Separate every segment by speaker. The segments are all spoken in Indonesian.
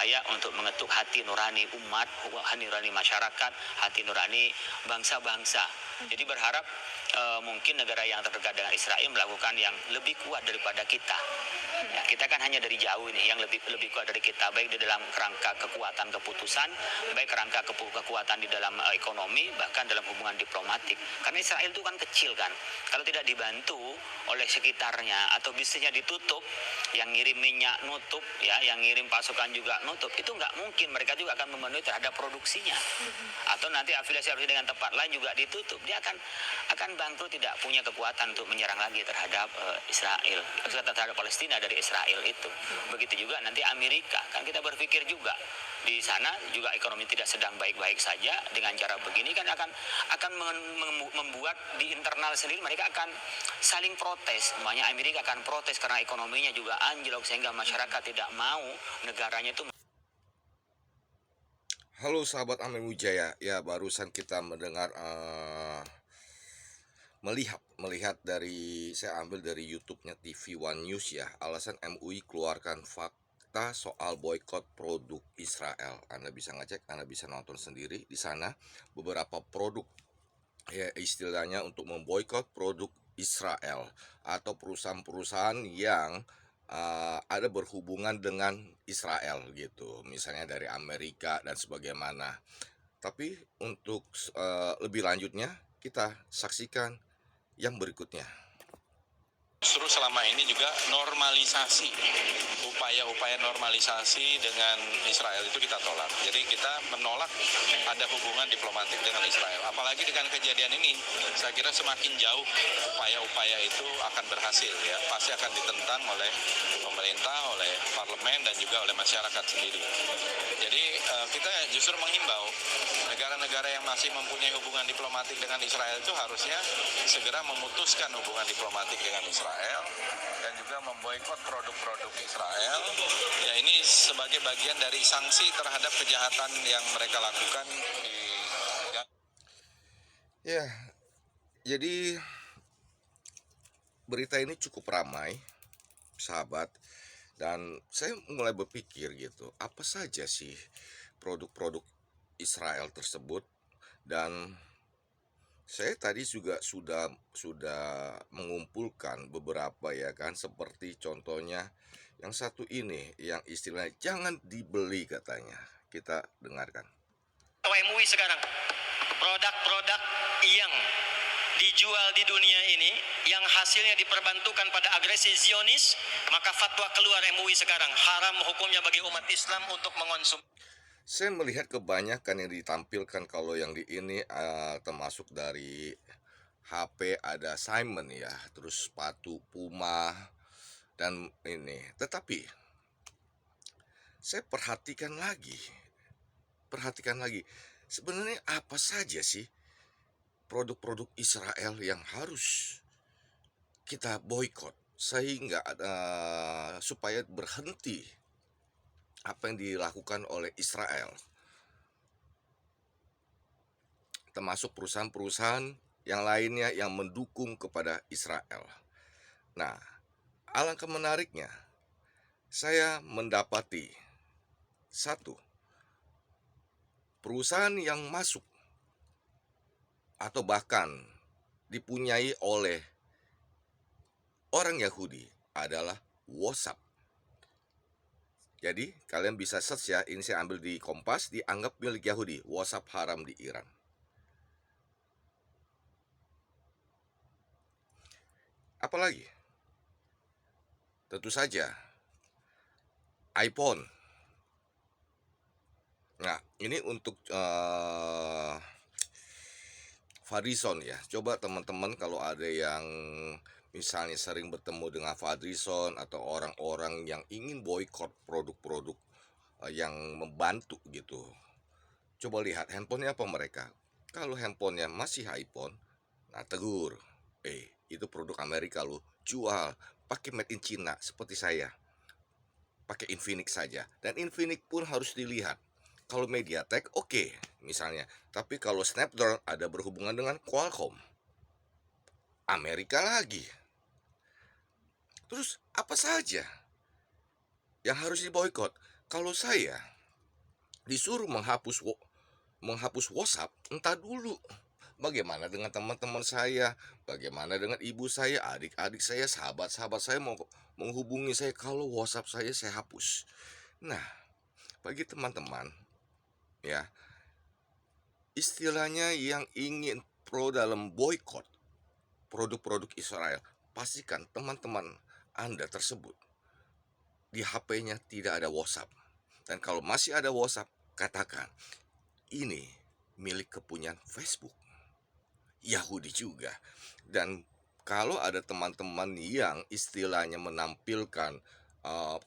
Speaker 1: berupaya untuk mengetuk hati nurani umat, hati nurani masyarakat, hati nurani bangsa-bangsa. Jadi berharap mungkin negara yang terdekat dengan Israel melakukan yang lebih kuat daripada kita. Ya, kita kan hanya dari jauh ini yang lebih kuat dari kita, baik di dalam kerangka kekuatan keputusan, baik kerangka kekuatan di dalam ekonomi, bahkan dalam hubungan diplomatik. Karena Israel itu kan kecil kan, kalau tidak dibantu oleh sekitarnya atau bisnisnya ditutup, yang ngirim minyak nutup, ya, yang ngirim pasukan juga nutup, itu nggak mungkin mereka juga akan memenuhi terhadap produksinya. Atau nanti afiliasi dengan tempat lain juga ditutup, dia akan bangkrut, tidak punya kekuatan untuk menyerang lagi terhadap Israel, terhadap Palestina dari Israel itu. Begitu juga nanti Amerika, kan kita berpikir juga di sana juga ekonomi tidak sedang baik-baik saja. Dengan cara begini kan akan membuat di internal sendiri mereka akan saling protes. Makanya Amerika akan protes karena ekonominya juga anjlok sehingga masyarakat tidak mau negaranya itu.
Speaker 2: Halo sahabat Amin Wijaya, ya barusan kita mendengar melihat dari, saya ambil dari YouTube-nya TV One News ya, alasan MUI keluarkan fakta soal boykot produk Israel. Anda bisa ngecek, Anda bisa nonton sendiri di sana beberapa produk, ya istilahnya untuk memboikot produk Israel atau perusahaan-perusahaan yang ada berhubungan dengan Israel gitu, misalnya dari Amerika dan sebagaimana. Tapi untuk lebih lanjutnya kita saksikan yang berikutnya.
Speaker 3: Justru selama ini juga normalisasi, upaya-upaya normalisasi dengan Israel itu kita tolak. Jadi kita menolak ada hubungan diplomatik dengan Israel. Apalagi dengan kejadian ini, saya kira semakin jauh upaya-upaya itu akan berhasil ya. Pasti akan ditentang oleh pemerintah, oleh parlemen dan juga oleh masyarakat sendiri. Jadi kita justru menghimbau negara-negara yang masih mempunyai hubungan diplomatik dengan Israel itu harusnya segera memutuskan hubungan diplomatik dengan Israel dan juga memboikot produk-produk Israel. Ya, ini sebagai bagian dari sanksi terhadap kejahatan yang mereka lakukan di.
Speaker 2: Ya, jadi berita ini cukup ramai, sahabat, dan saya mulai berpikir gitu, apa saja sih produk-produk Israel tersebut. Dan saya tadi juga sudah mengumpulkan beberapa ya kan, seperti contohnya yang satu ini yang istilahnya jangan dibeli katanya. Kita dengarkan.
Speaker 4: MUI sekarang, produk-produk yang dijual di dunia ini yang hasilnya diperbantukan pada agresi Zionis, maka fatwa keluar MUI sekarang, haram hukumnya bagi umat Islam untuk mengonsumsi.
Speaker 2: Saya melihat kebanyakan yang ditampilkan kalau yang di ini termasuk dari HP ada Simon ya, terus sepatu Puma dan ini. Tetapi saya perhatikan lagi, sebenarnya apa saja sih produk-produk Israel yang harus kita boykot sehingga supaya berhenti apa yang dilakukan oleh Israel, termasuk perusahaan-perusahaan yang lainnya yang mendukung kepada Israel. Nah, alangkah menariknya, saya mendapati satu perusahaan yang masuk atau bahkan dipunyai oleh orang Yahudi adalah WhatsApp. Jadi kalian bisa search ya, ini saya ambil di Kompas, dianggap milik Yahudi, WhatsApp haram di Iran. Apalagi? Tentu saja iPhone. Nah, ini untuk Fadlizon ya. Coba teman-teman kalau ada yang misalnya sering bertemu dengan Fadlizon atau orang-orang yang ingin boykot produk-produk yang membantu gitu. Coba lihat handphonenya apa mereka. Kalau handphonenya masih iPhone, nah tegur. Itu produk Amerika loh. Jual pakai made in China seperti saya. Pakai Infinix saja. Dan Infinix pun harus dilihat. Kalau MediaTek oke, misalnya. Tapi kalau Snapdragon ada berhubungan dengan Qualcomm. Amerika lagi. Terus apa saja yang harus diboykot? Kalau saya disuruh menghapus WhatsApp, entah dulu. Bagaimana dengan teman-teman saya? Bagaimana dengan ibu saya, adik-adik saya, sahabat-sahabat saya mau menghubungi saya kalau WhatsApp saya hapus. Nah, bagi teman-teman ya, istilahnya yang ingin pro dalam boykot produk-produk Israel, pastikan teman-teman Anda tersebut di HP-nya tidak ada WhatsApp. Dan kalau masih ada WhatsApp, katakan ini milik kepunyaan Facebook, Yahudi juga. Dan kalau ada teman-teman yang istilahnya menampilkan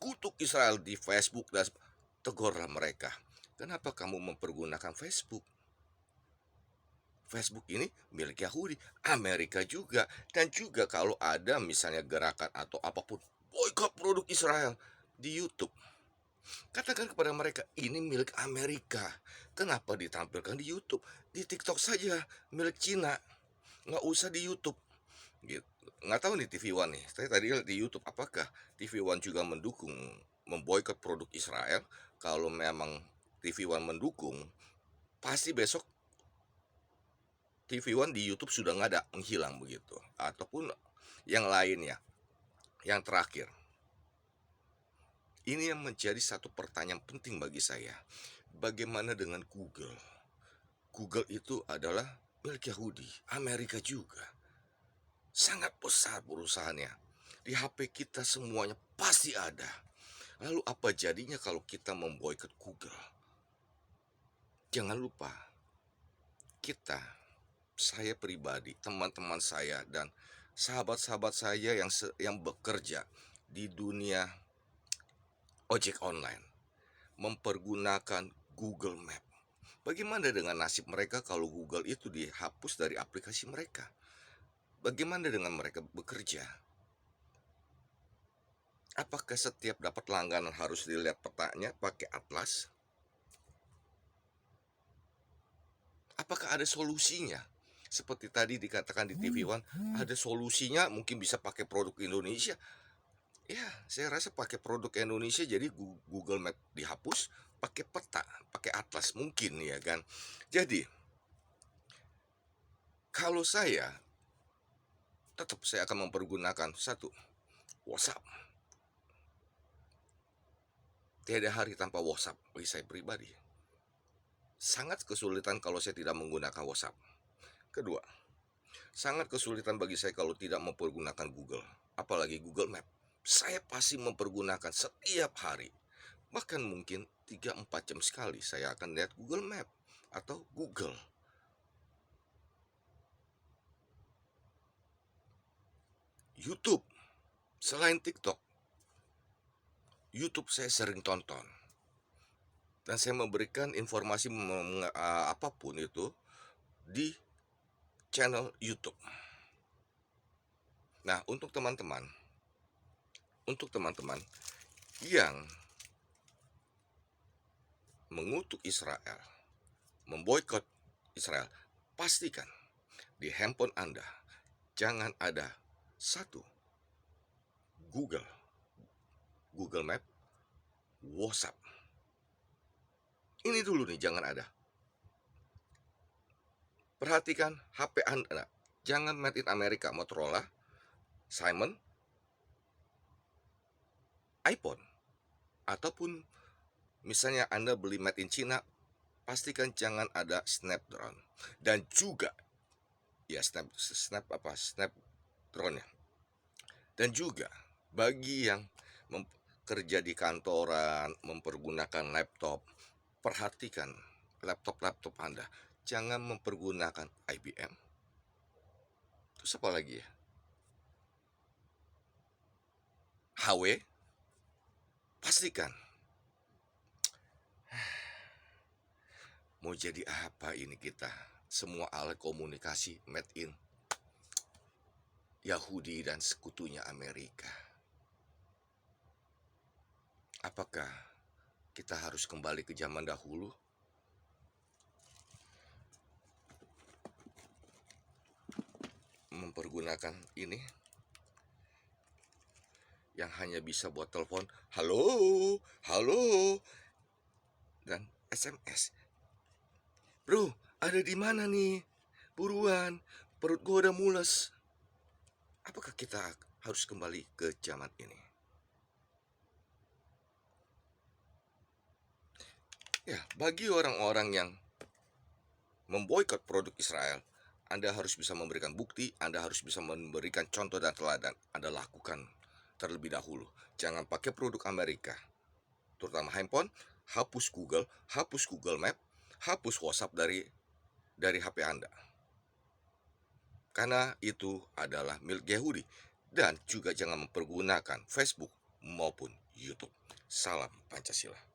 Speaker 2: kutuk Israel di Facebook, dan tegurlah mereka. Kenapa kamu mempergunakan Facebook? Facebook ini milik Yahudi, Amerika juga. Dan juga kalau ada misalnya gerakan atau apapun boykot produk Israel di YouTube, katakan kepada mereka ini milik Amerika. Kenapa ditampilkan di YouTube? Di TikTok saja milik Cina. Nggak usah di YouTube. Gitu. Nggak tahu nih TV One nih. Saya tadi lihat di YouTube, apakah TV One juga mendukung memboikot produk Israel? Kalau memang TV One mendukung, pasti besok TV One di YouTube sudah nggak ada, menghilang begitu. Ataupun yang lainnya. Yang terakhir, ini yang menjadi satu pertanyaan penting bagi saya. Bagaimana dengan Google? Google itu adalah milik Yahudi, Amerika juga. Sangat besar perusahaannya. Di HP kita semuanya pasti ada. Lalu apa jadinya kalau kita memboikot Google? Jangan lupa, saya pribadi, teman-teman saya, dan sahabat-sahabat saya yang bekerja di dunia ojek online mempergunakan Google Map. Bagaimana dengan nasib mereka kalau Google itu dihapus dari aplikasi mereka? Bagaimana dengan mereka bekerja? Apakah setiap dapat langganan harus dilihat petanya pakai atlas? Apakah ada solusinya? Seperti tadi dikatakan di TV One, ada solusinya, mungkin bisa pakai produk Indonesia. Ya, saya rasa pakai produk Indonesia, jadi Google Map dihapus, pakai peta, pakai atlas mungkin ya kan. Jadi, kalau saya tetap saya akan mempergunakan satu, WhatsApp. Tiada hari tanpa WhatsApp bagi saya pribadi. Sangat kesulitan kalau saya tidak menggunakan WhatsApp. Kedua, sangat kesulitan bagi saya kalau tidak mempergunakan Google, apalagi Google Map. Saya pasti mempergunakan setiap hari. Bahkan mungkin 3-4 jam sekali saya akan lihat Google Map atau Google. YouTube, selain TikTok, YouTube saya sering tonton. Dan saya memberikan informasi apapun itu di channel YouTube. Nah, untuk teman-teman yang mengutuk Israel, memboikot Israel, pastikan di handphone Anda jangan ada satu Google Map, WhatsApp. Ini dulu nih, jangan ada. Perhatikan HP Anda, jangan made in Amerika, Motorola, Simon, iPhone, ataupun misalnya Anda beli made in China, pastikan jangan ada Snapdragon. Dan juga ya Snapdragon ya. Dan juga bagi yang kerja di kantoran, mempergunakan laptop, perhatikan laptop Anda. Jangan mempergunakan IBM. Terus apa lagi ya? HP. Pastikan. Mau jadi apa ini kita? Semua alat komunikasi made in Yahudi dan sekutunya Amerika. Apakah kita harus kembali ke zaman dahulu? Mempergunakan ini? yang hanya bisa buat telepon, halo, halo, dan SMS. Bro, ada di mana nih? Buruan, perut gua udah mules. Apakah kita harus kembali ke zaman ini? Ya, bagi orang-orang yang memboikot produk Israel, Anda harus bisa memberikan bukti, Anda harus bisa memberikan contoh dan teladan. Anda lakukan terlebih dahulu. Jangan pakai produk Amerika, terutama handphone. Hapus Google Map, hapus WhatsApp dari HP Anda. Karena itu adalah milik Yahudi. Dan juga jangan mempergunakan Facebook maupun YouTube. Salam Pancasila.